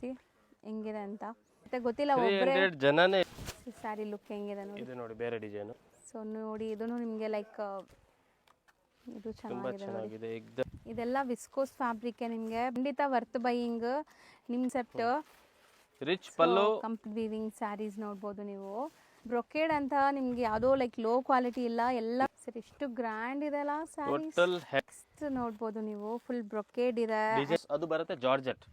ತೋರಿಸಿ ಹೆಂಗಿದೆ ಅಂತ. ಮತ್ತೆ ಗೊತ್ತಿಲ್ಲ ಒಬ್ಬರೇ ಜನನೇ ಸ್ಯಾರಿ ಲುಕ್ ಹೆಂಗಿದೆ ನೋಡಿ. ಇದು ನೋಡಿ ಬೇರೆ ಡಿಸೈನ್. ಸೊ ನೋಡಿ ಇದನ್ನು ನಿಮಗೆ ಲೈಕ್ ಇದು ಚೆನ್ನಾಗಿದೆ ನೋಡಿ. ಇದೆಲ್ಲ ವಿಸ್ಕೋಸ್ ಫ್ಯಾಬ್ರಿಕ್ ನಿಮಗೆ ಖಂಡಿತ ವರ್ತ್ ಬೈಯಿಂಗ್. ನಿಮ್ಮ ಸೆಪ್ಟ್ ರಿಚ್ ಪಲ್ಲು ಕಂಪ್ಲೀಟ್ ವೀವಿಂಗ್ ಸ್ಯಾರೀಸ್ ನೋಡ್ಬೋದು ನೀವು. ಬ್ರೊಕೇಡ್ ಅಂತ ನಿಮ್ಗೆ ಯಾವುದೋ ಲೈಕ್ ಲೋ ಕ್ವಾಲಿಟಿ ಇಲ್ಲ, ಎಲ್ಲ ಸರಿ ಇಷ್ಟು ಗ್ರ್ಯಾಂಡ್ ಇದೆ ಅಲ್ಲ ಸ್ಯಾರೀಸ್. ನೋಡ್ಬೋದು ನೀವು ಫುಲ್ ಬ್ರೊಕೇಡ್ ಇದೆ. ಅದು ಬರುತ್ತೆ georgette.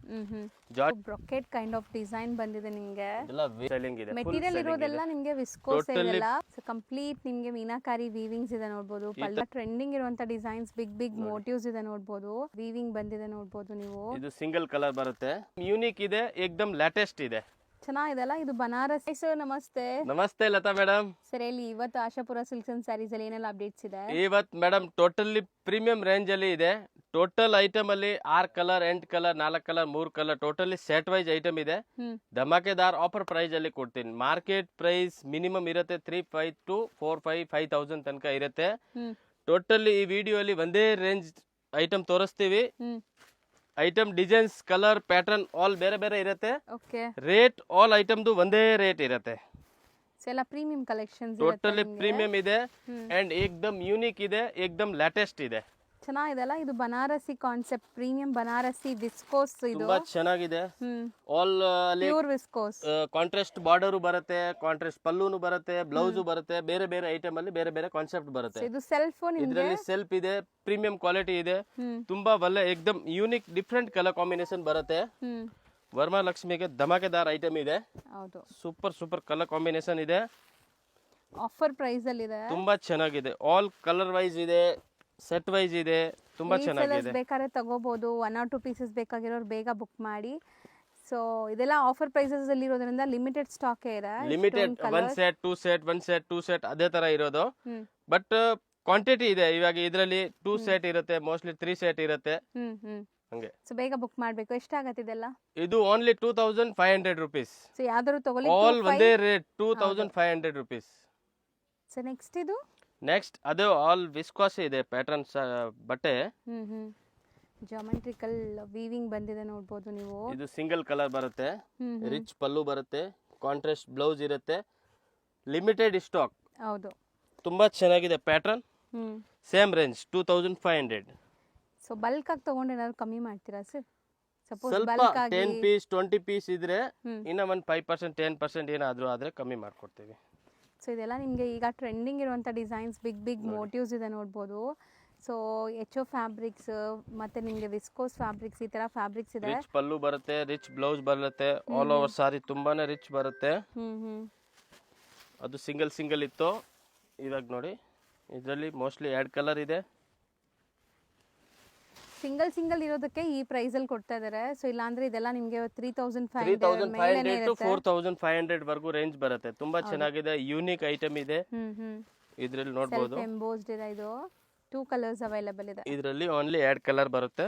Brocade kind of design ಬಂದಿದೆ ನಿಮ್ಗೆ. ಇದೆ. ಮೆಟೀರಿಯಲ್ ಇರೋದೆಲ್ಲ ನಿಮ್ಗೆ ವಿಸ್ಕೋಸ್ ಇದೆಲ್ಲ. ಕಂಪ್ಲೀಟ್ ನಿಮ್ಗೆ ಮೀನಾಕಾರಿ ವೀವಿಂಗ್ಸ್ ಇದೆ ನೋಡ್ಬೋದು. ಪಲ್ಲ ಟ್ರೆಂಡಿಂಗ್ ಇರುವಂತ ಡಿಸೈನ್ಸ್, ಬಿಗ್ ಬಿಗ್ ಮೋಟಿವ್ಸ್ ಇದೆ ನೋಡ್ಬೋದು. ವೀವಿಂಗ್ ಬಂದಿದೆ ನೋಡ್ಬೋದು ನೀವು. ಇದು ಸಿಂಗಲ್ ಕಲರ್ ಬರುತ್ತೆ, ಯೂನಿಕ್ ಇದೆ, ಏಕ್ದಮ್ ಲೇಟೆಸ್ಟ್ ಇದೆ. ಚೆನ್ನಾಗಿದೆಲ್ಲ. ಇದು ಬನಾರಸ್. ಸರ್ ನಮಸ್ತೆ. ನಮಸ್ತೆ ಲತಾ ಮೇಡಮ್. ಸರ್ ಹೇಳಿ ಇವತ್ತು ಆಶಾಪುರ ಸಿಲ್ಕ್ಸ್ ಅಂಡ್ ಸ್ಯಾರೀಸ್ ಅಲ್ಲಿ ಏನೆಲ್ಲ ಅಪ್ಡೇಟ್ಸ್ ಇದೆ? ಇವತ್ತು ಮೇಡಮ್ ಟೋಟಲಿ ಪ್ರೀಮಿಯಂ ರೇಂಜ್ ಅಲ್ಲಿ ಇದೆ. ಟೋಟಲ್ ಐಟಮ್ ಅಲ್ಲಿ 6 colour, 8 colour, 4 colour, 3 colour, totally set wise item ಇದೆ. ಧಮಾಕೆದಾರ್ ಆಫರ್ ಪ್ರೈಸ್ ಅಲ್ಲಿ ಕೊಡ್ತೀನಿ. ಮಾರ್ಕೆಟ್ ಪ್ರೈಸ್ ಮಿನಿಮಮ್ ಇರುತ್ತೆ 3,500 to 4,500, 5,000 ತನಕ ಇರುತ್ತೆ. ಟೋಟಲಿ ಈ ವಿಡಿಯೋ ಅಲ್ಲಿ ಒಂದೇ ರೇಂಜ್ ಐಟಮ್ ತೋರಿಸ್ತೀವಿ. Item designs, colour, pattern all ಬೇರೆ ಬೇರೆ ಇರುತ್ತೆ. ರೇಟ್ ಆಲ್ ಐಟಮ್ದು ಒಂದೇ ರೇಟ್ ಇರುತ್ತೆ. ಎಲ್ಲ ಪ್ರೀಮಿಯಂ ಕಲೆಕ್ಷನ್ಸ್, ಟೋಟಲಿ ಪ್ರೀಮಿಯಂ ಇದೆ ಅಂಡ್ ಏಕ್ದಮ್ ಯೂನಿಕ್ ಇದೆ, ಏಕ್ದಮ್ ಲೇಟೆಸ್ಟ್ ಇದೆ. ಚೆನ್ನಾಗಿದೆಲ್ಲ. ಇದು Banarasi concept, premium Banarasi viscose. ಇದು ತುಂಬಾ ಚೆನ್ನಾಗಿದೆ. All pure viscose. Contrast border ಬರುತ್ತೆ, ಕಾಂಟ್ರಾಸ್ಟ್ ಪಲ್ಲೂನು ಬರುತ್ತೆ, ಬ್ಲೌಸ್ ಬರುತ್ತೆ. ಬೇರೆ ಬೇರೆ ಐಟಮ್ ಅಲ್ಲಿ ಬೇರೆ ಬೇರೆ ಕಾನ್ಸೆಪ್ಟ್ ಬರುತ್ತೆ. ಇದು ಸೆಲ್ಫ್, ಇದರಲ್ಲಿ ಸೆಲ್ಫ್ ಇದೆ, ಪ್ರೀಮಿಯಂ ಕ್ವಾಲಿಟಿ ಇದೆ. ತುಂಬಾ ಒಳ್ಳೆ ಏಕ್ದಮ್ ಯೂನಿಕ್ ಡಿಫ್ರೆಂಟ್ ಕಲರ್ ಕಾಂಬಿನೇಷನ್ ಬರುತ್ತೆ. ವರಮಹಾಲಕ್ಷ್ಮಿಗೆ ಧಮಾಕೆದಾರ್ ಐಟಮ್ ಇದೆ. ಹೌದು, ಸೂಪರ್ ಸೂಪರ್ ಕಲರ್ ಕಾಂಬಿನೇಷನ್ ಇದೆ. ಆಫರ್ ಪ್ರೈಸ್ ಅಲ್ಲಿ ಇದೆ. ತುಂಬಾ ಚೆನ್ನಾಗಿದೆ. ಆಲ್ ಕಲರ್ ವೈಸ್ ಇದೆ, ಸೆಟ್ ವೈಸ್ ಇದೆ. ತುಂಬಾ ಚೆನ್ನಾಗಿದೆ. ಬೇಕಾದ್ರೆ ತಗೋಬಹುದು. 1 or 2 ಪೀಸಸ್ ಬೇಕಾಗಿರೋರು ಬೇಗ ಬುಕ್ ಮಾಡಿ. ಸೊ ಇದೆಲ್ಲ ಆಫರ್ ಪ್ರೈಸಸ್ ಅಲ್ಲಿ ಇರೋದ್ರಿಂದ ಲಿಮಿಟೆಡ್ ಸ್ಟಾಕ್ ಇದೆ. Limited 1 set 2 set 1 set 2 set ಅದೇ ತರ ಇರೋದು. ಬಟ್ ಕ್ವಾಂಟಿಟಿ ಇದೆ. ಇವಾಗ ಇದರಲ್ಲಿ 2 ಸೆಟ್ ಇರುತ್ತೆ, ಮೋಸ್ಟ್ಲಿ 3 ಸೆಟ್ ಇರುತ್ತೆ. ಹಂಗೆ ಸೊ ಬೇಗ ಬುಕ್ ಮಾಡಬೇಕು. ಎಷ್ಟಾಗತ್ತೆ ಇದೆಲ್ಲ? ಇದು ಓನ್ಲಿ 2,500 rupees. ಸೊ ಯಾವ್ದಾದ್ರು ತಗೊಳ್ಳಿ, ಆಲ್ ಒಂದೇ ರೇಟ್ 2,500 rupees. ಸೊ ನೆಕ್ಸ್ಟ್ ಇದು ನೆಕ್ಸ್ಟ್ ಅದು ಆಲ್ ವಿಸ್ಕಾಸ್ ಇದೆ ಪ್ಯಾಟರ್ನ್ಸ್ ಬಟ್ಟೆ. ಜಾಮೆಟ್ರಿಕಲ್ ವೀವಿಂಗ್ ಬಂದಿದೆ ನೋಡ್ಬೋದು ನೀವು. ಇದು ಸಿಂಗಲ್ ಕಲರ್ ಬರುತ್ತೆ, ರಿಚ್ ಪಲ್ಲು ಬರುತ್ತೆ, ಕಾಂಟ್ರಾಸ್ಟ್ ಬ್ಲೌಸ್ ಇರುತ್ತೆ, ಲಿಮಿಟೆಡ್ ಸ್ಟಾಕ್. ಹೌದು, ತುಂಬಾ ಚೆನ್ನಾಗಿದೆ pattern. Same range 2,500. So bulk ಆಗಿ ತಗೊಂಡು ಏನಾದ್ರು ಕಮ್ಮಿ ಮಾಡ್ತೀರಾ ಸರ್? ಸಪೋಸ್ ಸ್ವಲ್ಪ ಬಲ್ಕ್ ಆಗಿ 10 ಪೀಸ್ 20 ಪೀಸ್ ಇದ್ರೆ ಇನ್ನ ಒಂದು 5% 10% ಏನಾದ್ರೂ ಆದ್ರೆ ಕಮ್ಮಿ ಮಾಡ್ಕೊಡ್ತೀವಿ. ಸೊ ಇದೆಲ್ಲ ನಿಮಗೆ ಈಗ ಟ್ರೆಂಡಿಂಗ್ ಇರುವಂಥ ಡಿಸೈನ್ಸ್, ಬಿಗ್ ಬಿಗ್ ಮೋಟಿವ್ಸ್ ಇದೆ ನೋಡ್ಬೋದು. ಸೊ HO ಫ್ಯಾಬ್ರಿಕ್ಸ್ ಮತ್ತೆ ನಿಮಗೆ ವಿಸ್ಕೋಸ್ ಫ್ಯಾಬ್ರಿಕ್ಸ್, ಈ ತರ ಫ್ಯಾಬ್ರಿಕ್ಸ್ ಇದೆ. ರಿಚ್ ಪಲ್ಲು ಬರುತ್ತೆ, ರಿಚ್ ಬ್ಲೌಸ್ ಬರುತ್ತೆ, ಆಲ್ ಓವರ್ ಸಾರಿ ತುಂಬಾನೇ ರಿಚ್ ಬರುತ್ತೆ. ಅದು ಸಿಂಗಲ್ ಸಿಂಗಲ್ ಇತ್ತು, ಇವಾಗ ನೋಡಿ ಇದರಲ್ಲಿ ಮೋಸ್ಟ್ಲಿ 2 ಕಲರ್ ಇದೆ. ಸಿಂಗಲ್ ಸಿಂಗಲ್ ಇರೋದಕ್ಕೆ ಈ ಪ್ರೈಸ್ ಅಲ್ಲಿ ಕೊಡ್ತಾ ಇದಾರೆ. ಸೊ ಇಲ್ಲಾಂದ್ರೆ ಇದೆಲ್ಲ ನಿಮಗೆ 3,500 to 4,500 ವರೆಗೂ ರೇಂಜ್ ಬರುತ್ತೆ. ತುಂಬಾ ಚೆನ್ನಾಗಿದೆ, ಯೂನಿಕ್ ಐಟಮ್ ಇದೆ. ಇದ್ರಲ್ಲಿ ನೋಡಬಹುದು ಎಂಬೋಸ್ಡ್ ಇದೆ. ಇದು 2 ಕಲರ್ಸ್ ಅವೈಲೇಬಲ್ ಇದೆ. ಇದರಲ್ಲಿ ಓನ್ಲಿ 2 ಕಲರ್ ಬರುತ್ತೆ.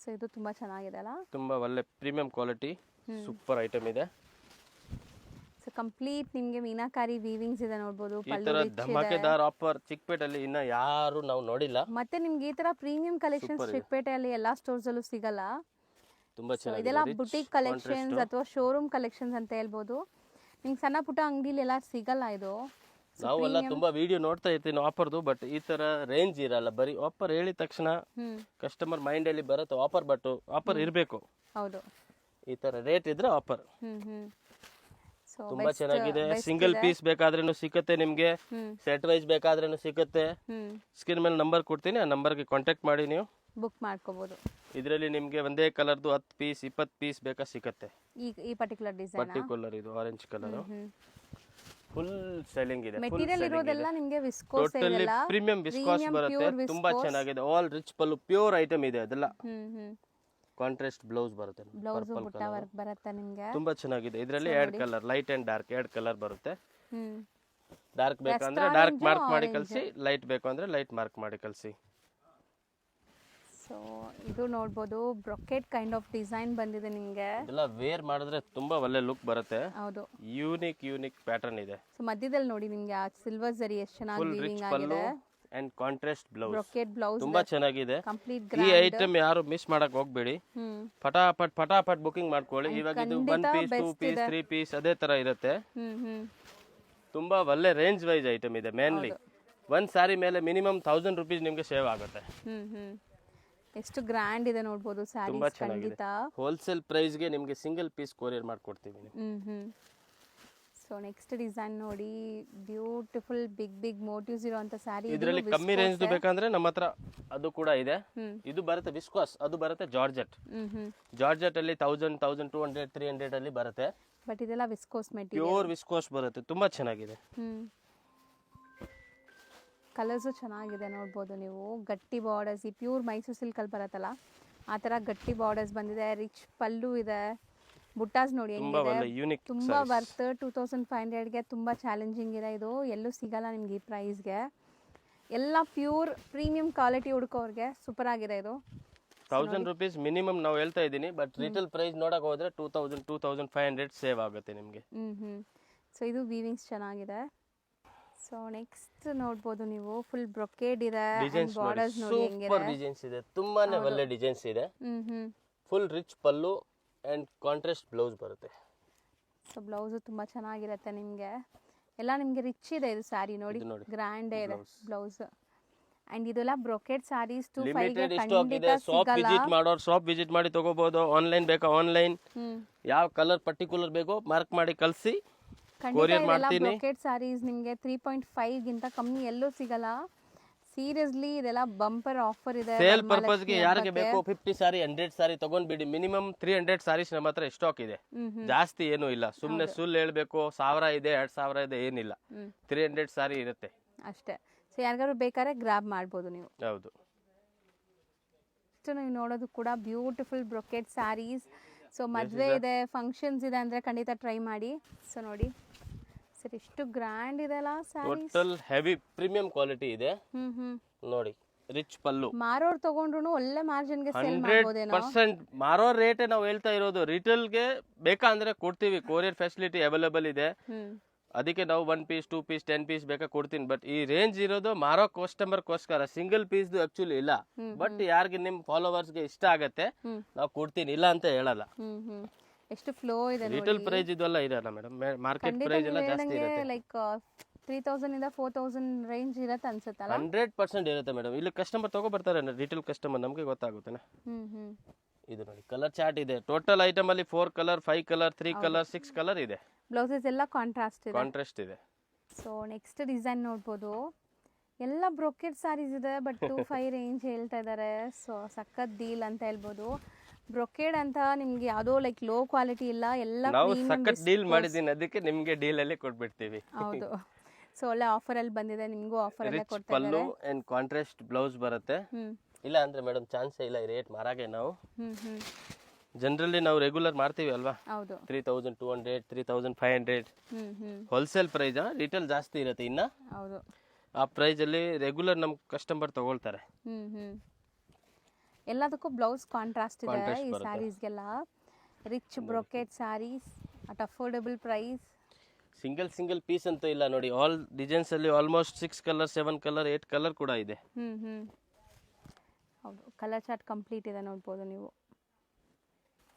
ಸೊ ಇದು ತುಂಬಾ ಚೆನ್ನಾಗಿದೆ ಅಲ್ಲ, ತುಂಬಾ ಒಳ್ಳೆ ಪ್ರೀಮಿಯಂ ಕ್ವಾಲಿಟಿ ಸೂಪರ್ ಐಟಮ್ ಇದೆ. ಸೊ ಕಂಪ್ಲೀಟ್ ನಿಮಗೆ ಮೀನಾಕಾರಿ ವೀವಿಂಗ್ಸ್ ಇದೆ ನೋಡಬಹುದು. ಈ ತರ ಧಮಾಕೆದಾರ್ ಆಫರ್ ಚಿಕ್ಕಪೇಟೆಯಲ್ಲಿ ಇನ್ನ ಯಾರು ನಾವು ನೋಡಿಲ್ಲ. ಮತ್ತೆ ನಿಮ್ಗೆ ಈ ತರ ಪ್ರೀಮಿಯಂ ಕಲೆಕ್ಷನ್ಸ್ ಚಿಕ್ಕಪೇಟೆಯಲ್ಲಿ ಎಲ್ಲಾ ಸ್ಟೋರ್ಸ್ ಅಲ್ಲೂ ಸಿಗಲ್ಲ. ತುಂಬಾ ಚೆನ್ನಾಗಿದೆ. ಇದೆಲ್ಲ ಬುಟಿಕ್ ಕಲೆಕ್ಷನ್ಸ್ ಅಥವಾ ಶೋರೂಮ್ ಕಲೆಕ್ಷನ್ಸ್ ಅಂತ ಹೇಳ್ಬೋದು. ನಿಮ್ಗೆ ಸಣ್ಣ ಪುಟ್ಟ ಅಂಗಡಿಲಿ ಎಲ್ಲ ಸಿಗಲ್ಲ ಇದು. ನಾವೆಲ್ಲ ತುಂಬಾ ವಿಡಿಯೋ ನೋಡ್ತಾ ಇರ್ತೀನಿ ಆಫರ್ದು, ಬಟ್ ಈ ತರ ರೇಂಜ್ ಇರಲ್ಲ. ಬರೀ ಆಫರ್ ಹೇಳಿದ ತಕ್ಷಣ ಕಸ್ಟಮರ್ ಮೈಂಡ್ ಅಲ್ಲಿ ಬರುತ್ತೆ ಆಫರ್, ಬಟ್ ಆಫರ್ ಇರಬೇಕು. ಹೌದು, ಈ ತರ ರೇಟ್ ಇದ್ರೆ ಆಫರ್. ತುಂಬಾ ಚೆನ್ನಾಗಿದೆ. ಸಿಂಗಲ್ ಪೀಸ್ ಬೇಕಾದ್ರೂ ಸಿಗುತ್ತೆ ನಿಮ್ಗೆ, ಸೆಟ್ ವೈಸ್ ಬೇಕಾದ್ರೂ ಸಿಗುತ್ತೆ. ಸ್ಕ್ರೀನ್ ಮೇಲೆ ನಂಬರ್ ಕೊಡ್ತೀನಿ, ಆ ನಂಬರ್ಗೆ ಕಾಂಟ್ಯಾಕ್ಟ್ ಮಾಡಿ ನೀವು ಬುಕ್ ಮಾಡ್ಕೋಬಹುದು. ಇದರಲ್ಲಿ ನಿಮ್ಗೆ ಒಂದೇ ಕಲರ್ದು 10 ಪೀಸ್ 20 ಪೀಸ್ ಬೇಕಾ ಸಿಗುತ್ತೆ. ಈ ಪರ್ಟಿಕ್ಯುಲರ್ ಡಿಸೈನ್, ಪರ್ಟಿಕ್ಯುಲರ್ ಇದು ಆರೆಂಜ್ ಕಲರ್ ಫುಲ್ ಸೆಲ್ಲಿಂಗ್ ಇದೆ. ಮೆಟೀರಿಯಲ್ ಇರೋದೆಲ್ಲ ನಿಮಗೆ ವಿಸ್ಕೋಸ್ ಟೋಟಲಿ ಪ್ರೀಮಿಯಂ ವಿಸ್ಕೋಸ್ ಬರುತ್ತೆ. ತುಂಬಾ ಚೆನ್ನಾಗಿದೆ. ಆಲ್ ರಿಚ್ ಪಲ್ಲು ಪ್ಯೂರ್ ಐಟಮ್ ಇದೆ. ಅದೆಲ್ಲ ಕಾಂಟ್ರಾಸ್ಟ್ ಬ್ಲೌಸ್ ಬರುತ್ತೆ, ಬ್ಲೌಸ್ ಬುಟ್ಟ ವರ್ಕ್ ಬರುತ್ತೆ ನಿಮಗೆ. ತುಂಬಾ ಚೆನ್ನಾಗಿದೆ. ಇದರಲ್ಲಿ 2 colour, light and dark 2 colour ಬರುತ್ತೆ. ಡಾರ್ಕ್ ಬೇಕಂದ್ರೆ ಡಾರ್ಕ್ ಮಾರ್ಕ್ ಮಾಡಿ ಕಳಿಸಿ, ಲೈಟ್ ಬೇಕು ಅಂದ್ರೆ ಲೈಟ್ ಮಾರ್ಕ್ ಮಾಡಿ ಕಳಿಸಿ. ಸೊ ಇದು ನೋಡಬಹುದು, ಬ್ರೊಕೆಟ್ ಕೈಂಡ್ ಆಫ್ ಡಿಸೈನ್ ಬಂದಿದೆ ನಿಮಗೆ. ಇದೆಲ್ಲ ವೇರ್ ಮಾಡಿದ್ರೆ ತುಂಬಾ ಒಳ್ಳೆ ಲುಕ್ ಬರುತ್ತೆ. ಹೌದು, ಯೂನಿಕ್ ಪ್ಯಾಟರ್ನ್ ಇದೆ. ಸೊ ಮಧ್ಯದಲ್ಲಿ ನೋಡಿ ನಿಮಗೆ ಆ ಸಿಲ್ವರ್ ಜರಿ ಎಷ್ಟು ಚೆನ್ನಾಗಿ ವೀವಿಂಗ್ ಆಗಿದೆ. And contrast blouse. Brocade blouse ತುಂಬಾ ಚೆನ್ನಾಗಿದೆ. ಕಂಪ್ಲೀಟ್ ಈ ಗ್ರ್ಯಾಂಡ್. ಐಟಮ್ ಯಾರು ಮಿಸ್ ಮಾಡಕ್ ಹೋಗ್ಬೇಡಿ. ಫಟಾಫಟ್ ಬುಕಿಂಗ್ ಮಾಡ್ಕೊಳ್ಳಿ. ಇವಾಗ ಇದು 1 ಪೀಸ್ 2 ಪೀಸ್ 3 ಪೀಸ್ ಅದೇ ತರ ಇರುತ್ತೆ. ತುಂಬಾ ಒಳ್ಳೆ ರೇಂಜ್ ವೈಸ್ ಐಟಮ್ ಇದೆ. ಮೇನ್ಲಿ ಒಂದ್ ಸಾರಿ ಮೇಲೆ ಮಿನಿಮಮ್ 1000 rupees ನಿಮ್ಗೆ ಸೇವ್ ಆಗುತ್ತೆ. ಎಷ್ಟು ಗ್ರ್ಯಾಂಡ್ ಇದೆ ನೋಡ್ಬೋದು ತುಂಬಾ ಸ್ಯಾರೀಸ್. ಚೆನ್ನಾಗಿದೆ. ಖಂಡಿತ ಹೋಲ್ಸೇಲ್ ಪ್ರೈಸ್ಗೆ ನಿಮ್ಗೆ ಸಿಂಗಲ್ ಪೀಸ್ ಕೊರಿಯರ್ ಮಾಡ್ಕೊಡ್ತೀವಿ. ಸೊ ನೆಕ್ಸ್ಟ್ ಡಿಸೈನ್ ನೋಡಿ, ಬ್ಯೂಟಿಫುಲ್ ಬಿಗ್ ಮೋಟಿವ್ಸ್ ಇರುವಂತ ಸ್ಯಾರಿ. ಇದರಲ್ಲಿ ಕಮ್ಮಿ ರೇಂಜ್ ಬೇಕಂದ್ರೆ ನಮ್ಮ ಹತ್ರ ಅದು ಕೂಡ ಇದೆ. ಇದು ಬರುತ್ತೆ ವಿಸ್ಕಾಸ್, ಅದು ಬರುತ್ತೆ ಜಾರ್ಜೆಟ್. ಜಾರ್ಜೆಟ್ ಅಲ್ಲಿ 1000 1200 300 ಅಲ್ಲಿ ಬರುತ್ತೆ. ಬಟ್ ಇದೆಲ್ಲ ವಿಸ್ಕೋಸ್ ಮೆಟೀರಿಯಲ್, ಪ್ಯೂರ್ ವಿಸ್ಕೋಸ್ ಬರುತ್ತೆ. ತುಂಬಾ ಚೆನ್ನಾಗಿದೆ. ಕಲರ್ಸು ಚೆನ್ನಾಗಿದೆ ನೋಡ್ಬೋದು ನೀವು. ಗಟ್ಟಿ ಬಾರ್ಡರ್ಸ್, ಈ ಪ್ಯೂರ್ ಮೈಸೂರು ಸಿಲ್ಕ್ ಅಲ್ಲಿ ಬರುತ್ತಲ್ಲ ಆ ತರ ಗಟ್ಟಿ ಬಾರ್ಡರ್ಸ್ ಬಂದಿದೆ. ರಿಚ್ ಪಲ್ಲು ಇದೆ. ಬುಟ್ಟಾಸ್ ನೋಡಿ ಹೆಂಗಿದೆ, ತುಂಬಾ ವರ್ತ್. 2500ಗೆ ತುಂಬಾ ಚಾಲೆಂಜಿಂಗ್ ಇದೆ. ಇದು ಎಲ್ಲೂ ಸಿಗಲ್ಲ ನಿಮ್ಗೆ ಈ ಪ್ರೈಸ್ಗೆ. ಎಲ್ಲ ಪ್ಯೂರ್ ಪ್ರೀಮಿಯಂ ಕ್ವಾಲಿಟಿ ಹುಡುಕೋರ್ಗೆ ಸೂಪರ್ ಆಗಿದೆ ಇದು. 1000 rupees ಮಿನಿಮಮ್ ನಾವು ಹೇಳ್ತಾ ಇದ್ದೀನಿ. ಬಟ್ ರಿಟೇಲ್ ಪ್ರೈಸ್ ನೋಡಕ್ ಹೋದ್ರೆ 2000 2500 ಸೇವ್ ಆಗುತ್ತೆ ನಿಮ್ಗೆ. ಸೊ ಇದು ವೀವಿಂಗ್ಸ್ ಚೆನ್ನಾಗಿದೆ. ಸೊ ನೆಕ್ಸ್ಟ್ ನೋಡ್ಬೋದು ನೀವು, ಫುಲ್ ಬ್ರೊಕೇಡ್ ಇದೆ. ಬಾರ್ಡರ್ಸ್ ನೋಡಿ ಹೆಂಗಿದೆ, ಸೂಪರ್ ಡಿಸೈನ್ಸ್ ಇದೆ. ತುಂಬಾನೇ ಒಳ್ಳೆ ಡಿಸೈನ್ಸ್ ಇದೆ. Full rich pallu and contrast blouse ಬರುತ್ತೆ. ಸೊ ಬ್ಲೌಸ್ ತುಂಬಾ ಚೆನ್ನಾಗಿರುತ್ತೆ ನಿಮ್ಗೆ. ಎಲ್ಲ ನಿಮ್ಗೆ ರಿಚ್ ಇದೆ ಇದು ಸ್ಯಾರಿ ನೋಡಿ, ಗ್ರ್ಯಾಂಡ್ ಇದೆ ಬ್ಲೌಸ್. ಅಂಡ್ ಇದೆಲ್ಲ ಬ್ರೊಕೇಡ್ ಸ್ಯಾರೀಸ್ 2500 ಗೆ ಖಂಡಿತ ಶಾಪ್ ಸಿಗಲ್ಲ. ವಿಸಿಟ್ ಮಾಡೋರು ಶಾಪ್ ವಿಸಿಟ್ ಮಾಡಿ ತಗೋಬಹುದು. ಆನ್ಲೈನ್ ಬೇಕಾ ಆನ್ಲೈನ್, ಯಾವ ಕಲರ್ ಪರ್ಟಿಕ್ಯುಲರ್ ಬೇಕೋ ಮಾರ್ಕ್ ಮಾಡಿ ಕಳಿಸಿ ಕೊರಿಯರ್ ಮಾಡ್ತೀನಿ. ಬ್ರೊಕೇಡ್ ಸ್ಯಾರೀಸ್ ನಿಮ್ಗೆ 3.5 ಗಿಂತ ಕಮ್ಮಿ ಎಲ್ಲೂ ಸಿಗಲ್ಲ. ಸೀರಿಯಸ್ಲಿ ಇದೆಲ್ಲ ಬಂಪರ್ ಆಫರ್ ಇದೆ. ಸೇಲ್ ಪರ್ಪಸ್ ಗೆ ಯಾರಿಗೆ ಬೇಕು 50 ಸಾರಿ 100 ಸಾರಿ ತಗೊಂಡ್ಬಿಡಿ. ಮಿನಿಮಮ್ 300 ಸಾರೀಸ್ ನಮ್ಮ ಹತ್ರ ಸ್ಟಾಕ್ ಇದೆ. ಜಾಸ್ತಿ ಏನು ಇಲ್ಲ. ಸುಮ್ನೆ ಸುಳ್ಳು ಹೇಳ್ಬೇಕು 1000 ಇದೆ 2000 ಇದೆ ಏನಿಲ್ಲ. 300 ಸಾರಿ ಇರುತ್ತೆ ಅಷ್ಟೇ. ಸೊ ಯಾರಿಗಾದ್ರು ಬೇಕಾದ್ರೆ ಗ್ರಾಬ್ ಮಾಡ್ಬೋದು ನೀವು. ಹೌದು. ನೀವು ನೋಡೋದು ಕೂಡ ಬ್ಯೂಟಿಫುಲ್ ಬ್ರೊಕೇಡ್ ಸ್ಯಾರೀಸ್. ಸೊ ಮದುವೆ ಇದೆ, ಫಂಕ್ಷನ್ಸ್ ಇದೆ ಅಂದ್ರೆ ಖಂಡಿತ ಟ್ರೈ ಮಾಡಿ. ಸೊ ನೋಡಿ ಸರ್ ಎಷ್ಟು ಗ್ರ್ಯಾಂಡ್ ಇದೆ ಅಲ್ಲ sarees. Total heavy premium quality ಇದೆ ನೋಡಿ. ರಿಚ್ ಪಲ್ಲು. ಮಾರೋರ್ ತಗೊಂಡ್ರು ಒಳ್ಳೆ ಮಾರ್ಜಿನ್ ಗೆ ಸೇಲ್ ಮಾಡಬಹುದೇನೋ. 100% ಮಾರೋ ರೇಟ್ ನಾವು ಹೇಳ್ತಾ ಇರೋದು. ರಿಟೇಲ್ ಗೆ ಬೇಕಾ ಅಂದ್ರೆ ಕೊಡ್ತೀವಿ. ಕೊರಿಯರ್ ಫೆಸಿಲಿಟಿ ಅವೈಲೇಬಲ್ ಇದೆ. ಅದಕ್ಕೆ ನಾವು 1 ಪೀಸ್ 2 ಪೀಸ್ 10 ಪೀಸ್ ಬೇಕಾ ಕೊಡ್ತೀನಿ. ಬಟ್ ಈ ರೇಂಜ್ ಇರೋದು ಮಾರೋ ಕಸ್ಟಮರ್ಗೋಸ್ಕರ. ಸಿಂಗಲ್ ಪೀಸ್ ಆಕ್ಚುಲಿ ಇಲ್ಲ. ಬಟ್ ಯಾರಿಗೆ ನಿಮ್ ಫಾಲೋವರ್ಸ್ ಗೆ ಇಷ್ಟ ಆಗತ್ತೆ ನಾವು ಕೊಡ್ತೀನಿ, ಇಲ್ಲ ಅಂತ ಹೇಳಲ್ಲ. ಎಷ್ಟು ಫ್ಲೋ ಇದೆ. ರಿಟೇಲ್ ಪ್ರೈಸ್ ಇದೆಲ್ಲ ಇರಲ್ಲ ಮೇಡಮ್. ಮಾರ್ಕೆಟ್ ಪ್ರೈಸ್ ಎಲ್ಲ ಜಾಸ್ತಿ ಇರುತ್ತೆ. ಲೈಕ್ 3000 ಇಂದ 4000 ರೇಂಜ್ ಇರುತ್ತೆ ಅನ್ಸುತ್ತಲ್ಲ. 100% ಇರುತ್ತೆ ಮೇಡಮ್. ಇಲ್ಲಿ ಕಸ್ಟಮರ್ ತಗೋ ಬರ್ತಾರೆ, ರಿಟೇಲ್ ಕಸ್ಟಮರ್, ನಮಗೆ ಗೊತ್ತಾಗುತ್ತೆ. ಇದು ನೋಡಿ ಕಲರ್ ಚಾರ್ಟ್ ಇದೆ. ಟೋಟಲ್ ಐಟಮ್ ಅಲ್ಲಿ 4 ಕಲರ್ 5 ಕಲರ್ 3 ಕಲರ್ 6 ಕಲರ್ ಇದೆ. ಬ್ಲೌಸಸ್ ಎಲ್ಲ ಕಾಂಟ್ರಾಸ್ಟ್ ಇದೆ. ಸೊ ನೆಕ್ಸ್ಟ್ ಡಿಸೈನ್ ನೋಡ್ಬೋದು. ಎಲ್ಲ ಬ್ರೊಕೇಡ್ ಸ್ಯಾರೀಸ್ ಇದೆ. ಬಟ್ 2500 ರೇಂಜ್ ಹೇಳ್ತಾ ಇದ್ದಾರೆ. ಸೊ ಸಖತ್ ಡೀಲ್ ಅಂತ ಹೇಳ್ಬೋದು. ಬ್ರೊಕೇಡ್ ಅಂತ ನಿಮ್ಗೆ ಯಾವುದೋ ಲೈಕ್ ಲೋ ಕ್ವಾಲಿಟಿ ಇಲ್ಲ, ಎಲ್ಲ ನಾವು ಸಖತ್ ಡೀಲ್ ಮಾಡಿದೀನಿ, ಅದಕ್ಕೆ ನಿಮ್ಗೆ ಡೀಲ್ ಅಲ್ಲಿ ಕೊಟ್ಬಿಡ್ತೀವಿ. ಹೌದು. ಸೊ ಒಳ್ಳೆ ಆಫರ್ ಅಲ್ಲಿ ಬಂದಿದೆ, ನಿಮ್ಗೂ ಆಫರ್ ಅಲ್ಲೇ ಕೊಡ್ತಾ ಇದ್ದಾರೆ. ಪಲ್ಲು ಅಂಡ್ ಕಾಂಟ್ರಾಸ್ಟ್ ಬ್ಲೌಸ್ ಬರುತ್ತೆ. ಇಲ್ಲ ಅಂದ್ರೆ ಮೇಡಮ್ ಚಾನ್ಸೇ ಇಲ್ಲ ಈ ರೇಟ್ ಮಾರಾಗೆ. ನಾವು ಜನರಲಿ ನಾವು ರೆಗ್ಯುಲರ್ ಮಾಡ್ತೀವಿ ಅಲ್ವಾ. 3200 3500 ಹೋಲ್ಸೇಲ್ ಪ್ರೈಸ್. ರಿಟೇಲ್ ಜಾಸ್ತಿ ಇರುತ್ತೆ ಇನ್ನ. ಹೌದು. ಆ ಪ್ರೈಸ್ ಅಲ್ಲಿ ರೆಗ್ಯುಲರ್ ನಮ್ ಕಸ್ಟಮರ್ ತಗೊಳ್ತಾರೆ. ಎಲ್ಲದಕ್ಕೂ ಬ್ಲೌಸ್ ಕಾಂಟ್ರಾಸ್ಟ್ ಇದೆ ಈ ಸ್ಯಾರೀಸ್ಗೆಲ್ಲ. Rich brocade sarees at affordable price. Single piece ಅಂತ ಇಲ್ಲ ನೋಡಿ. ಆಲ್ ಡಿಸೈನ್ಸ್ ಅಲ್ಲಿ ಆಲ್ಮೋಸ್ಟ್ 6 ಕಲರ್ 7 ಕಲರ್ 8 ಕಲರ್ ಕೂಡ ಇದೆ. ಹೌದು, ಕಲರ್ ಚಾರ್ಟ್ ಕಂಪ್ಲೀಟ್ ಇದೆ ನೋಡ್ಬೋದು ನೀವು.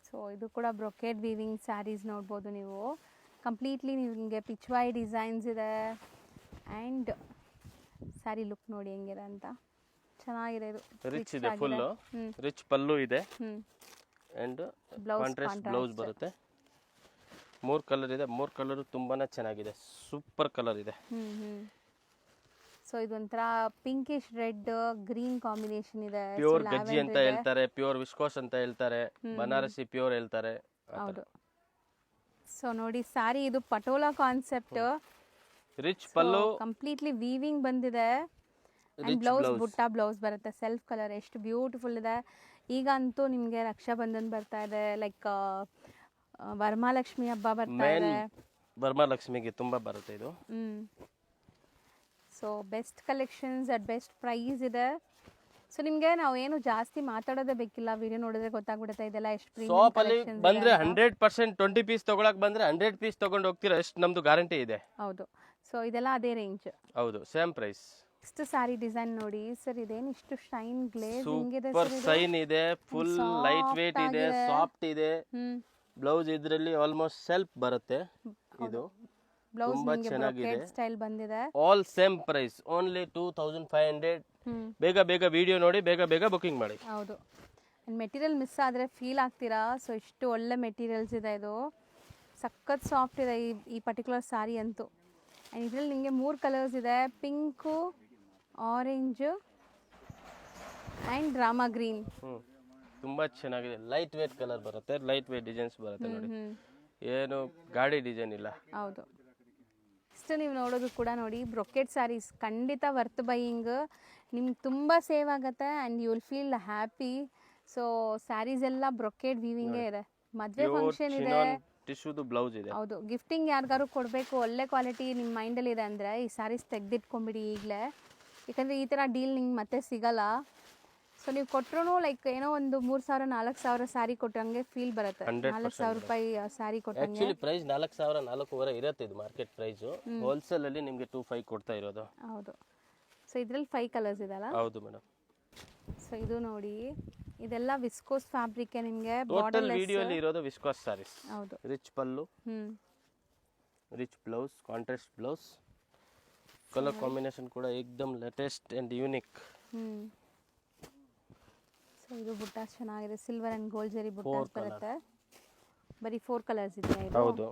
ಸೊ ಇದು ಕೂಡ ಬ್ರೊಕೇಡ್ ವೀವಿಂಗ್ ಸ್ಯಾರೀಸ್ ನೋಡ್ಬೋದು ನೀವು. ಕಂಪ್ಲೀಟ್ಲಿ ನಿಮಗೆ ಪಿಚ್ವಾಯ್ ಡಿಸೈನ್ಸ್ ಇದೆ. ಆ್ಯಂಡ್ ಸ್ಯಾರಿ ಲುಕ್ ನೋಡಿ ಹೆಂಗಿದೆ ಅಂತ. ಚೆನ್ನಾಗಿದೆ ಇದು. ರಿಚ್ ಇದೆ, ಫುಲ್ ರಿಚ್ ಪಲ್ಲು ಇದೆ. ಆ್ಯಂಡ್ ಕಾಂಟ್ರಾಸ್ಟ್ ಬ್ಲೌಸ್ ಬರುತ್ತೆ. 3 ಕಲರ್ ಇದೆ. 3 ಕಲರ್ ತುಂಬಾನೇ ಚೆನ್ನಾಗಿದೆ. ಸೂಪರ್ ಕಲರ್ ಇದೆ. ಸೊ ಇದೊಂಥರ ಪಿಂಕಿಶ್ ರೆಡ್ ಗ್ರೀನ್ ಕಾಂಬಿನೇಷನ್ ಇದೆ. ಪ್ಯೂರ್ ಗಜ್ಜಿ ಅಂತ ಹೇಳ್ತಾರೆ, ಪ್ಯೂರ್ ವಿಸ್ಕೋಸ್ ಅಂತ ಹೇಳ್ತಾರೆ, ಬನಾರಸಿ ಪ್ಯೂರ್ ಹೇಳ್ತಾರೆ. ಹೌದು. ಸೊ ನೋಡಿ ಸ್ಯಾರಿ ಇದು ಪಟೋಲಾ ಕಾನ್ಸೆಪ್ಟ್. ರಿಚ್ ಪಲ್ಲು, ಕಂಪ್ಲೀಟ್ಲಿ ವೀವಿಂಗ್ ಬಂದಿದೆ. ಬ್ಲೌಸ್ ಬುಟ್ಟ ಬ್ಲೌಸ್ ಬರುತ್ತೆ. ಸೆಲ್ಫ್ ಕಲರ್ ಎಷ್ಟು ಬ್ಯೂಟಿಫುಲ್ ಇದೆ. ಈಗ ಅಂತೂ ನಿಮ್ಗೆ ರಕ್ಷಾ ಬಂಧನ್ ಬರ್ತಾ ಇದೆ, ಲೈಕ್ ವರಮಹಾಲಕ್ಷ್ಮಿ ಹಬ್ಬ ಬರ್ತಾ ಇದೆ. ವರಮಹಾಲಕ್ಷ್ಮಿಗೆ ತುಂಬಾ ಬರುತ್ತೆ ಇದು. So best collections at best price ಇದೆ. ಸೊ ನಿಮ್ಗೆ ನಾವು ಏನು ಜಾಸ್ತಿ ಮಾತಾಡೋದೇ ಬೇಕಿಲ್ಲ, ವಿಡಿಯೋ ನೋಡಿದ್ರೆ ಗೊತ್ತಾಗ್ಬಿಡುತ್ತೆ ಇದೆಲ್ಲ ಎಷ್ಟು ಪ್ರೀಮಿಯಂ ಶಾಪ್ ಅಲ್ಲಿ ಬಂದ್ರೆ 100% 20 ಪೀಸ್ ತಗೊಳಕ್ ಬಂದ್ರೆ 100 ಪೀಸ್ ತಗೊಂಡು ಹೋಗ್ತೀರಾ, ಎಷ್ಟು ನಮ್ದು ಗ್ಯಾರಂಟಿ ಇದೆ. ಹೌದು. ಸೊ ಇದೆಲ್ಲ ಅದೇ ರೇಂಜ್. ಹೌದು, same price. Next sari design ನೋಡಿ ಸರ್, ಇದೇನು ಇಷ್ಟು ಶೈನ್ ಗ್ಲೇಸ್ ಹಿಂಗಿದೆ ಸೂಪರ್ ಸರ್? ಸೈನ್ ಇದೆ, ಫುಲ್ ಲೈಟ್ ವೇಟ್ ಇದೆ, ಸಾಫ್ಟ್ ಇದೆ. ಹ್ಮ್, ಬ್ಲೌಸ್ ಇದರಲ್ಲಿ ಆಲ್ಮೋಸ್ಟ್ ಸೆಲ್ಫ್ ಬರುತ್ತೆ. ಇದು ಬ್ಲೌಸ್ ತುಂಬಾ ನಿಮಗೆ ಚೆನ್ನಾಗಿದೆ. ಬ್ರೊಕೇಡ್ ಸ್ಟೈಲ್ ಬಂದಿದೆ. All same price, only 2500. ಬೇಗ ಬೇಗ ವಿಡಿಯೋ ನೋಡಿ, ಬೇಗ ಬೇಗ ಬುಕಿಂಗ್ ಮಾಡಿ. ಹೌದು, ಮೆಟೀರಿಯಲ್ ಮಿಸ್ ಆದರೆ ಫೀಲ್ ಆಗ್ತೀರಾ. ಸೊ ಇಷ್ಟು ಒಳ್ಳೆ ಮೆಟೀರಿಯಲ್ಸ್ ಇದೆ, ಇದು ಸಖತ್ ಸಾಫ್ಟ್ ಇದೆ ಈ ಪರ್ಟಿಕ್ಯುಲರ್ ಸಾರಿ ಅಂತೂ. ಆ್ಯಂಡ್ ಇದರಲ್ಲಿ ನಿಮಗೆ 3 ಕಲರ್ಸ್ ಇದೆ, pink, orange and Rama green. ತುಂಬಾ ಚೆನ್ನಾಗಿದೆ, ಲೈಟ್ ವೇಟ್ ಕಲರ್ ಬರುತ್ತೆ, ಲೈಟ್ ವೇಟ್ ಡಿಸೈನ್ಸ್ ಬರುತ್ತೆ ನೋಡಿ, ಏನು ಗಾಡಿ ಡಿಸೈನ್ ಇಲ್ಲ. ಹೌದು, ಇಷ್ಟು ನೀವು ನೋಡೋದು ಕೂಡ ನೋಡಿ ಬ್ರೊಕೆಟ್ ಸ್ಯಾರೀಸ್ ಖಂಡಿತ ವರ್ತ್ ಬೈಯಿಂಗ್. ನಿಮ್ಗೆ ತುಂಬ ಸೇವ್ ಆಗುತ್ತೆ and you will feel happy. So sarees ಎಲ್ಲ ಬ್ರೊಕೆಟ್ ವೀವಿಂಗೇ ಇದೆ. ಮದುವೆ ಫಂಕ್ಷನ್ ಇದೆ, ಟಿಶ್ಯೂದು ಬ್ಲೌಸ್ ಇದೆ. ಹೌದು, ಗಿಫ್ಟಿಂಗ್ ಯಾರಿಗಾರು ಕೊಡಬೇಕು, ಒಳ್ಳೆ ಕ್ವಾಲಿಟಿ ನಿಮ್ಮ ಮೈಂಡಲ್ಲಿ ಇದೆ ಅಂದರೆ ಈ ಸ್ಯಾರೀಸ್ ತೆಗೆದಿಟ್ಕೊಂಬಿಡಿ ಈಗಲೇ. ಯಾಕಂದರೆ ಈ ಥರ ಡೀಲ್ ನಿಮ್ಗೆ ಮತ್ತೆ ಸಿಗಲ್ಲ. ಸೊ ನೀವು ಕೊಟ್ಟರು ಲೈಕ್ ಏನೋ ಒಂದು 3000-4000 ಸ್ಯಾರಿ ಕೊಟ್ಟಂಗೆ ಫೀಲ್ ಬರುತ್ತೆ. 4000 ರೂಪಾಯಿ ಸ್ಯಾರಿ ಕೊಟ್ಟಂಗೆ. ಆಕ್ಚುಲಿ ಪ್ರೈಸ್ 4000-4500 ಇರುತ್ತೆ ಇದು ಮಾರ್ಕೆಟ್ ಪ್ರೈಸ್. ಹೋಲ್ಸೇಲ್ ಅಲ್ಲಿ ನಿಮಗೆ 25 ಕೊಡ್ತಾ ಇರೋದು. ಹೌದು. ಸೊ ಇದರಲ್ಲಿ 5 ಕಲರ್ಸ್ ಇದೆಲ್ಲ. ಹೌದು ಮೇಡಮ್. ಸೊ ಇದು ನೋಡಿ, ಇದೆಲ್ಲ ವಿಸ್ಕೋಸ್ ಫ್ಯಾಬ್ರಿಕ್ ನಿಮಗೆ. ಟೋಟಲ್ ವಿಡಿಯೋ ಅಲ್ಲಿ ಇರೋದು ವಿಸ್ಕೋಸ್ ಸ್ಯಾರೀಸ್. ಹೌದು. Rich pallu, rich blouse, contrast blouse, colour combination ಕೂಡ ಏಕದಮ್ ಲೇಟೆಸ್ಟ್ ಅಂಡ್ ಯೂನಿಕ್. ಸೊ ಇದು ಬುಟ್ಟಾಸ್ ಚೆನ್ನಾಗಿದೆ, ಸಿಲ್ವರ್ ಅಂಡ್ ಗೋಲ್ಡ್ ಜರಿ ಬುಟ್ಟಾಸ್ ಬರುತ್ತೆ. ಬರೀ 4 ಕಲರ್ಸ್ ಇದೆ ಇದು. ಹೌದು.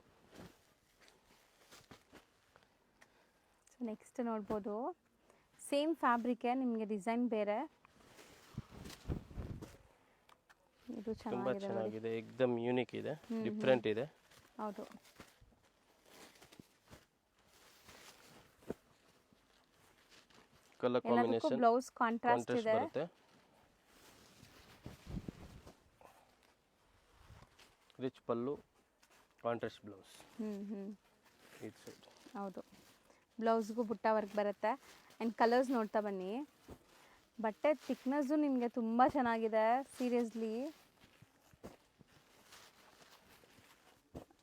ಸೊ ನೆಕ್ಸ್ಟ್ ನೋಡ್ಬೋದು, ಸೇಮ್ ಫ್ಯಾಬ್ರಿಕ್ ನಿಮಗೆ ಡಿಸೈನ್ ಬೇರೆ. ಇದು ತುಂಬಾ ಚೆನ್ನಾಗಿದೆ, ಏಕದಮ್ ಯೂನಿಕ್ ಇದೆ, ಡಿಫರೆಂಟ್ ಇದೆ. ಹೌದು. ಕಲರ್ ಕಾಂಬಿನೇಷನ್, ಬ್ಲೌಸ್ ಕಾಂಟ್ರಾಸ್ಟ್ ಇದೆ. ಬರುತ್ತೆ. ರಿಚ್ ಪಲ್ಲು, ಕಾಂಟ್ರಾಸ್ಟ್ ಬ್ಲೌಸ್. ಇದು ಸೈಡ್. ಹೌದು, ಬ್ಲೌಸ್ಗೂ ಬುಟ್ಟ ವರ್ಕ್ ಬರುತ್ತೆ. ಆ್ಯಂಡ್ ಕಲರ್ಸ್ ನೋಡ್ತಾ ಬನ್ನಿ. ಬಟ್ಟೆ ಥಿಕ್ನೆಸ್ಸು ನಿಮಗೆ ತುಂಬ ಚೆನ್ನಾಗಿದೆ, ಸೀರಿಯಸ್ಲಿ.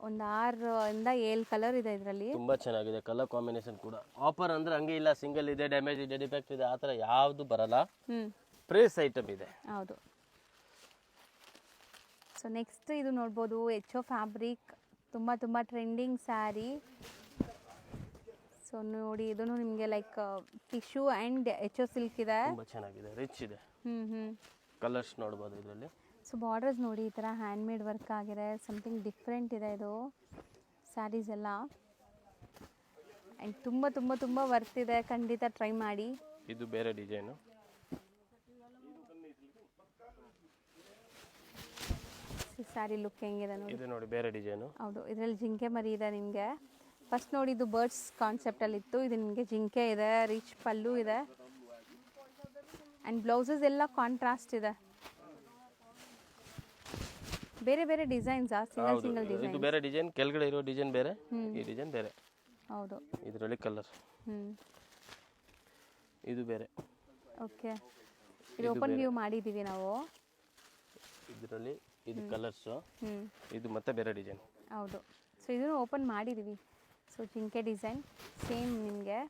ಒಂದು 6-7 ಕಲರ್ ಇದೆ ಇದರಲ್ಲಿ. ತುಂಬಾ ಚೆನ್ನಾಗಿದೆ ಕಲರ್ ಕಾಂಬಿನೇಷನ್ ಕೂಡ. ಆಫರ್ ಅಂದ್ರೆ ಹಂಗೆ ಇಲ್ಲ, ಸಿಂಗಲ್ ಇದೆ, ಡ್ಯಾಮೇಜ್ ಇದೆ, ಡಿಫೆಕ್ಟ್ ಇದೆ, ಆ ಥರ ಯಾವುದು ಬರಲ್ಲ. ಪ್ರೇಸ್ ಐಟಮ್ ಇದೆ. ಹೌದು. ಸೊ ನೆಕ್ಸ್ಟ್ ಇದು ನೋಡ್ಬೋದು, HO ಫ್ಯಾಬ್ರಿಕ್, ತುಂಬ ಟ್ರೆಂಡಿಂಗ್ ಸ್ಯಾರಿ. ಸೊ ನೋಡಿ, ಇದನ್ನು ನಿಮಗೆ like tissue and HO silk ಇದೆ. ತುಂಬಾ ಚೆನ್ನಾಗಿದೆ, ರಿಚ್ ಇದೆ. ಕಲರ್ಸ್ ನೋಡ್ಬೋದು ಇದರಲ್ಲಿ. ಸೊ ಬಾರ್ಡರ್ಸ್ ನೋಡಿ, ಈ ಥರ ಹ್ಯಾಂಡ್ ಮೇಡ್ ವರ್ಕ್ ಆಗಿದೆ, ಸಮಥಿಂಗ್ ಡಿಫ್ರೆಂಟ್ ಇದೆ ಇದು ಸ್ಯಾರೀಸ್ ಎಲ್ಲ. ಆ್ಯಂಡ್ ತುಂಬ ವರ್ತ್ ಇದೆ, ಖಂಡಿತ ಟ್ರೈ ಮಾಡಿ. ಇದು ಬೇರೆ ಡಿಸೈನು. ಸ್ಯಾರಿ ಲುಕ್ ಹೆಂಗಿದೆ ನೋಡಿ. ಇದು ನೋಡಿ ಬೇರೆ ಡಿಸೈನು. ಹೌದು, ಇದರಲ್ಲಿ ಜಿಂಕೆ ಮರಿ ಇದೆ ನಿಮಗೆ. ಫಸ್ಟ್ ನೋಡಿ ಇದು ಬರ್ಡ್ಸ್ ಕಾನ್ಸೆಪ್ಟಲ್ಲಿ ಇತ್ತು, ಇದು ನಿಮಗೆ ಜಿಂಕೆ ಇದೆ, ರಿಚ್ ಪಲ್ಲು ಇದೆ ಆ್ಯಂಡ್ ಬ್ಲೌಸಸ್ ಎಲ್ಲ ಕಾಂಟ್ರಾಸ್ಟ್ ಇದೆ. ಬೇರೆ ಡಿಸೈನ್ಸಾ? Single design. ಇದು ಬೇರೆ ಡಿಸೈನ್, ಕೆಳಗಡೆ ಇರೋ ಡಿಸೈನ್ ಬೇರೆ, ಈ ಡಿಸೈನ್ ಬೇರೆ. ಹೌದು. ಇದರಲ್ಲಿ ಕಲರ್. ಇದು ಬೇರೆ. ಓಕೆ, ಇದು ಓಪನ್ ವ್ಯೂ ಮಾಡಿದ್ದೀವಿ ನಾವು. ಇದರಲ್ಲಿ ಇದು ಕಲರ್ಸ್, ಇದು ಮತ್ತೆ ಬೇರೆ ಡಿಸೈನ್. ಹೌದು. ಸೊ ಇದನ್ನು ಓಪನ್ ಮಾಡಿದ್ದೀವಿ. ಸೊ ಜಿಂಕೆ ಡಿಸೈನ್ ಸೇಮ್ ನಿಮಗೆ.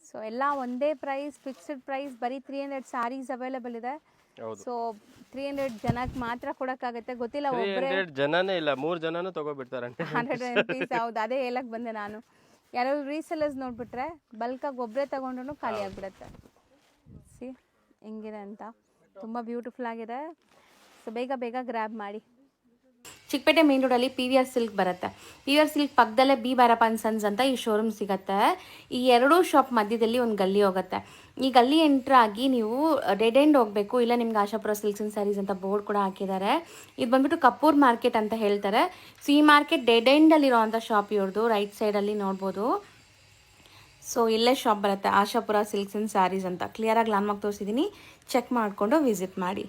ಸೊ ಎಲ್ಲ ಒಂದೇ ಪ್ರೈಸ್, ಫಿಕ್ಸ್ಡ್ ಪ್ರೈಸ್. ಬರೀ 300 ಸ್ಯಾರೀಸ್ ಅವೈಲೇಬಲ್ ಇದೆ. ಸೊ 300 ಜನಕ್ಕೆ ಮಾತ್ರ ಕೊಡೋಕ್ಕಾಗತ್ತೆ. ಗೊತ್ತಿಲ್ಲ, 300 ಜನನೇ ಇಲ್ಲ, 3 ಜನನೂ ತಗೋಬಿಡ್ತಾರೆ. 100 rupees. ಹೌದು, ಅದೇ ಹೇಳಕ್ಕೆ ಬಂದೆ ನಾನು. ಯಾರೋ ರೀಸೆಲ್ಲರ್ಸ್ ನೋಡ್ಬಿಟ್ರೆ ಬಲ್ಕಾಗಿ ಒಬ್ಬರೇ ತೊಗೊಂಡ್ರು ಖಾಲಿ ಆಗಿಬಿಡುತ್ತೆ. ಸಿ ಹೆಂಗಿದೆ ಅಂತ, ತುಂಬ ಬ್ಯೂಟಿಫುಲ್ ಆಗಿದೆ. ಸೊ ಬೇಗ ಗ್ರ್ಯಾಬ್ ಮಾಡಿ. ಚಿಕ್ಕಪೇಟೆ ಮೇನ್ ರೋಡಲ್ಲಿ PVR ಸಿಲ್ಕ್ ಬರುತ್ತೆ. PVR ಸಿಲ್ಕ್ ಪಕ್ಕದಲ್ಲೇ ಬಿ ಭೈರಪ್ಪ ಅಂಡ್ ಸನ್ಸ್ ಅಂತ ಈ ಶೋರೂಮ್ ಸಿಗುತ್ತೆ. ಈ ಎರಡೂ ಶಾಪ್ ಮಧ್ಯದಲ್ಲಿ ಒಂದು ಗಲ್ಲಿ ಹೋಗುತ್ತೆ. ಈ ಗಲ್ಲಿ ಎಂಟ್ರ್ ಆಗಿ ನೀವು ಡೆಡ್ ಎಂಡ್ ಹೋಗಬೇಕು, ಇಲ್ಲ ನಿಮ್ಗೆ ಆಶಾಪುರ ಸಿಲ್ಕ್ಸ್ ಆ್ಯಂಡ್ ಸ್ಯಾರೀಸ್ ಅಂತ ಬೋರ್ಡ್ ಕೂಡ ಹಾಕಿದ್ದಾರೆ. ಇದು ಬಂದ್ಬಿಟ್ಟು ಕಪೂರ್ ಮಾರ್ಕೆಟ್ ಅಂತ ಹೇಳ್ತಾರೆ. ಸೊ ಈ ಮಾರ್ಕೆಟ್ ಡೆಡ್ ಎಂಡಲ್ಲಿರೋವಂಥ ಶಾಪ್ ಇವ್ರದ್ದು, ರೈಟ್ ಸೈಡಲ್ಲಿ ನೋಡ್ಬೋದು. ಸೊ ಇಲ್ಲೇ ಶಾಪ್ ಬರುತ್ತೆ, ಆಶಾಪುರ ಸಿಲ್ಕ್ಸ್ ಆ್ಯಂಡ್ ಸ್ಯಾರೀಸ್ ಅಂತ. ಕ್ಲಿಯರಾಗಿ ಲ್ಯಾಂಡ್ಮಾರ್ಕ್ ತೋರಿಸಿದ್ದೀನಿ, ಚೆಕ್ ಮಾಡಿಕೊಂಡು ವಿಸಿಟ್ ಮಾಡಿ.